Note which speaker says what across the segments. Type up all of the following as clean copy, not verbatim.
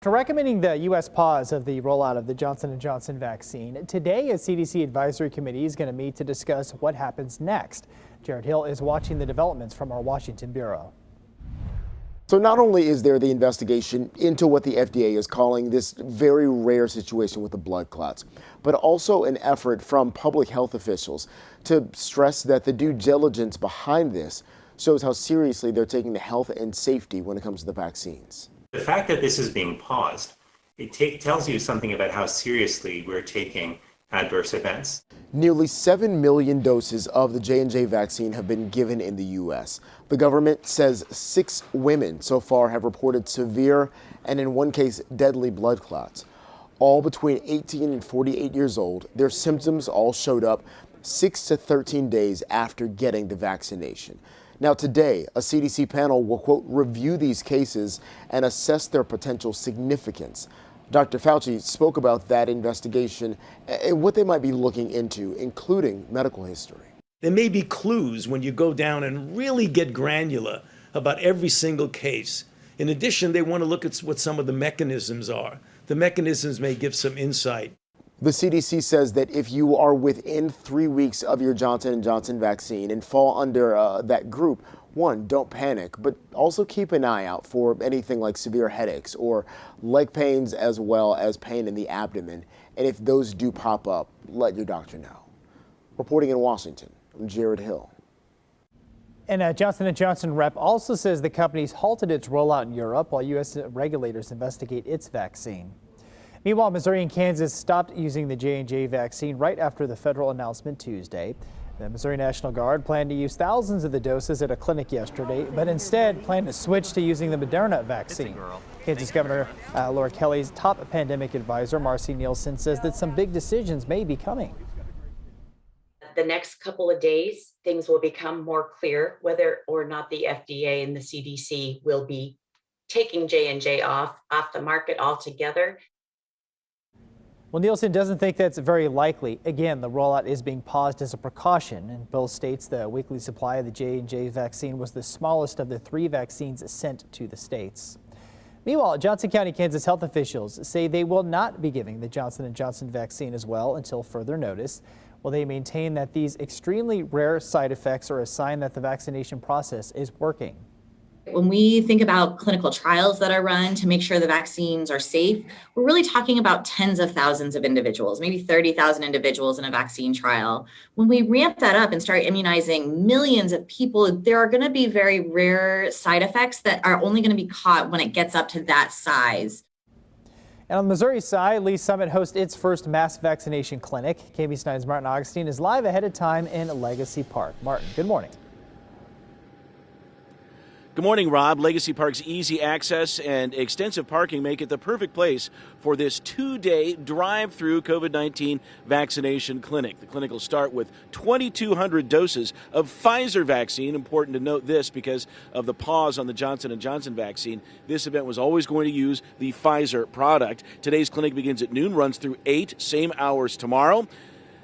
Speaker 1: After recommending the U.S. pause of the rollout of the Johnson & Johnson vaccine, today a CDC advisory committee is going to meet to discuss what happens next. Jared Hill is watching the developments from our Washington bureau.
Speaker 2: So not only is there the investigation into what the FDA is calling this very rare situation with the blood clots, but also an effort from public health officials to stress that the due diligence behind this shows how seriously they're taking the health and safety when it comes to the vaccines.
Speaker 3: The fact that this is being paused, it tells you something about how seriously we're taking adverse events.
Speaker 2: Nearly 7 million doses of the J&J vaccine have been given in the U.S. The government says 6 women so far have reported severe and in one case deadly blood clots. All between 18 and 48 years old, their symptoms all showed up 6 to 13 days after getting the vaccination. Now today, a CDC panel will, quote, review these cases and assess their potential significance. Dr. Fauci spoke about that investigation and what they might be looking into, including medical history.
Speaker 4: There may be clues when you go down and really get granular about every single case. In addition, they want to look at what some of the mechanisms are. The mechanisms may give some insight.
Speaker 2: The CDC says that if you are within 3 weeks of your Johnson & Johnson vaccine and fall under that group, one, don't panic, but also keep an eye out for anything like severe headaches or leg pains as well as pain in the abdomen. And if those do pop up, let your doctor know. Reporting in Washington, I'm Jared Hill.
Speaker 1: And a Johnson & Johnson rep also says the company's halted its rollout in Europe while U.S. regulators investigate its vaccine. Meanwhile, Missouri and Kansas stopped using the J&J vaccine right after the federal announcement Tuesday. The Missouri National Guard planned to use thousands of the doses at a clinic yesterday, but instead planned to switch to using the Moderna vaccine. Kansas Governor Laura Kelly's top pandemic advisor, Marcy Nielsen, says that some big decisions may be coming.
Speaker 5: The next couple of days, things will become more clear whether or not the FDA and the CDC will be taking J&J off the market altogether.
Speaker 1: Well, Nielsen doesn't think that's very likely. Again, the rollout is being paused as a precaution. In both states, the weekly supply of the J&J vaccine was the smallest of the 3 vaccines sent to the states. Meanwhile, Johnson County, Kansas health officials say they will not be giving the Johnson & Johnson vaccine as well until further notice. Well, they maintain that these extremely rare side effects are a sign that the vaccination process is working.
Speaker 6: When we think about clinical trials that are run to make sure the vaccines are safe, we're really talking about tens of thousands of individuals, maybe 30,000 individuals in a vaccine trial. When we ramp that up and start immunizing millions of people, there are going to be very rare side effects that are only going to be caught when it gets up to that size.
Speaker 1: And on the Missouri side, Lee Summit hosts its first mass vaccination clinic. KBC9's Martin Augustine is live ahead of time in Legacy Park. Martin, good morning.
Speaker 7: Good morning, Rob. Legacy Park's easy access and extensive parking make it the perfect place for this 2-day drive-through COVID-19 vaccination clinic. The clinic will start with 2,200 doses of Pfizer vaccine. Important to note this because of the pause on the Johnson & Johnson vaccine. This event was always going to use the Pfizer product. Today's clinic begins at noon, runs through 8, same hours tomorrow.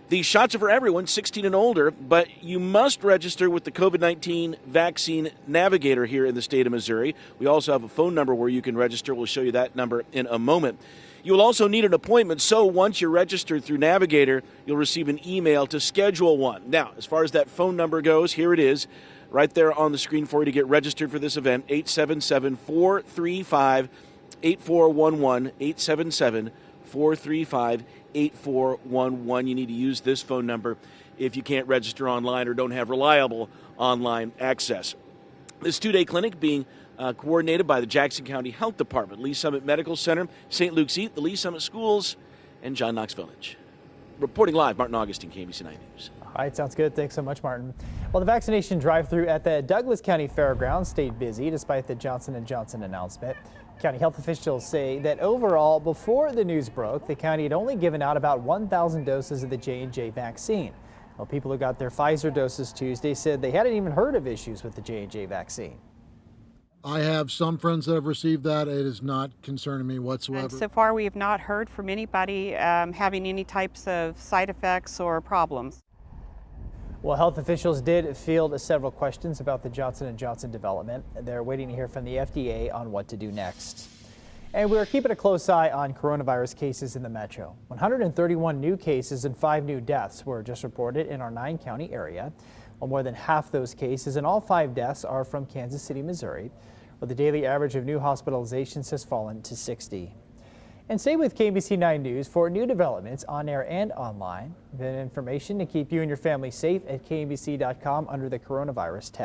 Speaker 7: These shots are for everyone, 16 and older, but you must register with the COVID-19 Vaccine Navigator here in the state of Missouri. We also have a phone number where you can register. We'll show you that number in a moment. You will also need an appointment, so once you're registered through Navigator, you'll receive an email to schedule one. Now, as far as that phone number goes, here it is, right there on the screen for you to get registered for this event, 877-435-8411, 877-435-8411. You need to use this phone number if you can't register online or don't have reliable online access. This 2-day clinic being coordinated by the Jackson County Health Department, Lee Summit Medical Center, St. Luke's East, the Lee Summit Schools, and John Knox Village. Reporting live, Martin Augustine, KBC9 News.
Speaker 1: All right, sounds good. Thanks so much, Martin. Well, the vaccination drive-through at the Douglas County Fairgrounds stayed busy despite the Johnson & Johnson announcement. County health officials say that overall, before the news broke, the county had only given out about 1,000 doses of the J&J vaccine. Well, people who got their Pfizer doses Tuesday said they hadn't even heard of issues with the J&J vaccine.
Speaker 8: I have some friends that have received that. It is not concerning me whatsoever.
Speaker 9: And so far, we have not heard from anybody having any types of side effects or problems.
Speaker 1: Well, health officials did field several questions about the Johnson & Johnson development. They're waiting to hear from the FDA on what to do next. And we're keeping a close eye on coronavirus cases in the metro. 131 new cases and 5 new deaths were just reported in our 9-county area. While more than half those cases and all 5 deaths are from Kansas City, Missouri, where the daily average of new hospitalizations has fallen to 60. And stay with KMBC 9 News for new developments on air and online. Then information to keep you and your family safe at KMBC.com under the coronavirus tab.